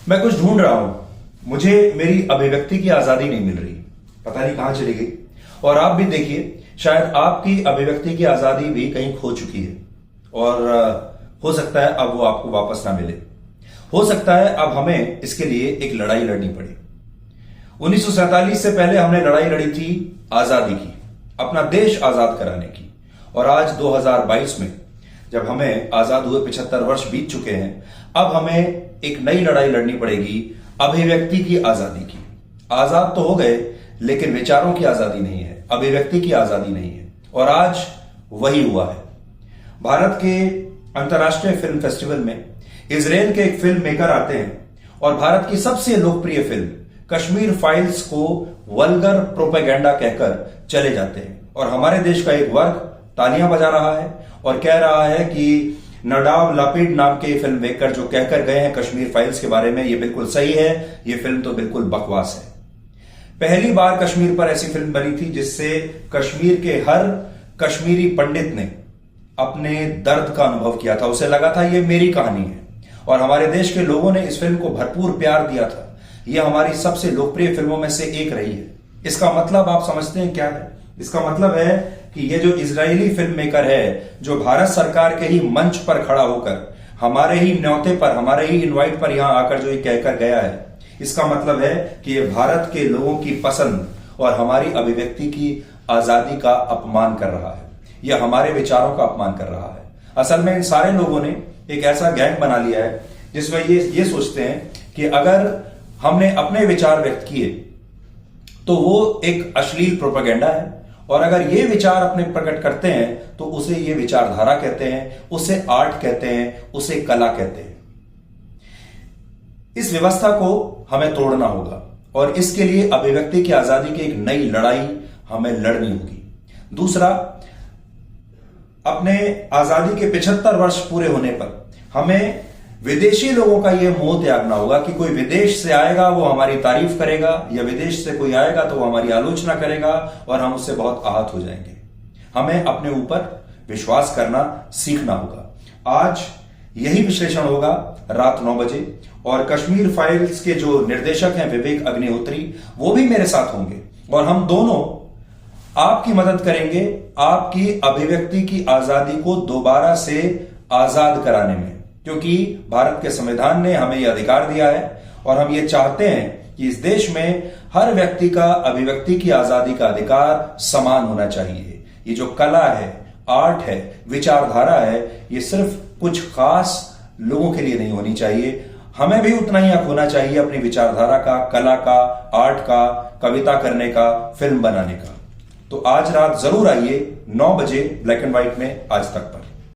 मैं कुछ ढूंढ रहा हूं, मुझे मेरी अभिव्यक्ति की आजादी नहीं मिल रही, पता नहीं कहां चली गई। और आप भी देखिए, शायद आपकी अभिव्यक्ति की आजादी भी कहीं खो चुकी है और हो सकता है अब वो आपको वापस ना मिले। हो सकता है अब हमें इसके लिए एक लड़ाई लड़नी पड़े। 1947 से पहले हमने लड़ाई लड़ी थी आजादी की, अपना देश आजाद कराने की। और आज 2022 में जब हमें आजाद हुए 75 वर्ष बीत चुके हैं, अब हमें एक नई लड़ाई लड़नी पड़ेगी अभिव्यक्ति की आजादी की। आजाद तो हो गए, लेकिन विचारों की आजादी नहीं है, अभिव्यक्ति की आजादी नहीं है। और आज वही हुआ है। भारत के अंतर्राष्ट्रीय फिल्म फेस्टिवल में इजराइल के एक फिल्म मेकर आते हैं और भारत की सबसे लोकप्रिय फिल्म कश्मीर फाइल्स को वल्गर प्रोपेगेंडा कहकर चले जाते हैं। और हमारे देश का एक वर्ग तालियां बजा रहा है और कह रहा है कि नडाव लापिड नाम के फिल्म मेकर जो कहकर गए हैं कश्मीर फाइल्स के बारे में, ये बिल्कुल सही है, ये फिल्म तो बिल्कुल बकवास है। पहली बार कश्मीर पर ऐसी फिल्म बनी थी जिससे कश्मीर के हर कश्मीरी पंडित ने अपने दर्द का अनुभव किया था। उसे लगा था ये मेरी कहानी है और हमारे देश के लोगों ने इस फिल्म को भरपूर प्यार दिया था। यह हमारी सबसे लोकप्रिय फिल्मों में से एक रही है। इसका मतलब आप समझते हैं क्या है? इसका मतलब है कि ये जो इजरायली फिल्म मेकर है, जो भारत सरकार के ही मंच पर खड़ा होकर हमारे ही न्योते पर, हमारे ही इनवाइट पर यहां आकर जो ये कहकर गया है, इसका मतलब है कि ये भारत के लोगों की पसंद और हमारी अभिव्यक्ति की आजादी का अपमान कर रहा है। यह हमारे विचारों का अपमान कर रहा है। असल में इन सारे लोगों ने एक ऐसा गैंग बना लिया है जिसमें ये सोचते हैं कि अगर हमने अपने विचार व्यक्त किए तो वो एक अश्लील प्रोपेगेंडा है, और अगर ये विचार अपने प्रकट करते हैं तो उसे ये विचारधारा कहते हैं, उसे आर्ट कहते हैं, उसे कला कहते हैं। इस व्यवस्था को हमें तोड़ना होगा और इसके लिए अभिव्यक्ति की आजादी की एक नई लड़ाई हमें लड़नी होगी। दूसरा, अपने आजादी के 75 वर्ष पूरे होने पर हमें विदेशी लोगों का यह मोह त्यागना होगा कि कोई विदेश से आएगा वो हमारी तारीफ करेगा, या विदेश से कोई आएगा तो वो हमारी आलोचना करेगा और हम उससे बहुत आहत हो जाएंगे। हमें अपने ऊपर विश्वास करना सीखना होगा। आज यही विश्लेषण होगा रात 9 बजे, और कश्मीर फाइल्स के जो निर्देशक हैं विवेक अग्निहोत्री, वो भी मेरे साथ होंगे और हम दोनों आपकी मदद करेंगे आपकी अभिव्यक्ति की आजादी को दोबारा से आजाद कराने में, क्योंकि भारत के संविधान ने हमें यह अधिकार दिया है और हम ये चाहते हैं कि इस देश में हर व्यक्ति का अभिव्यक्ति की आजादी का अधिकार समान होना चाहिए। ये जो कला है, आर्ट है, विचारधारा है, ये सिर्फ कुछ खास लोगों के लिए नहीं होनी चाहिए। हमें भी उतना ही हक होना चाहिए अपनी विचारधारा का, कला का, आर्ट का, कविता करने का, फिल्म बनाने का। तो आज रात जरूर आइए 9 बजे ब्लैक एंड व्हाइट में आज तक पर।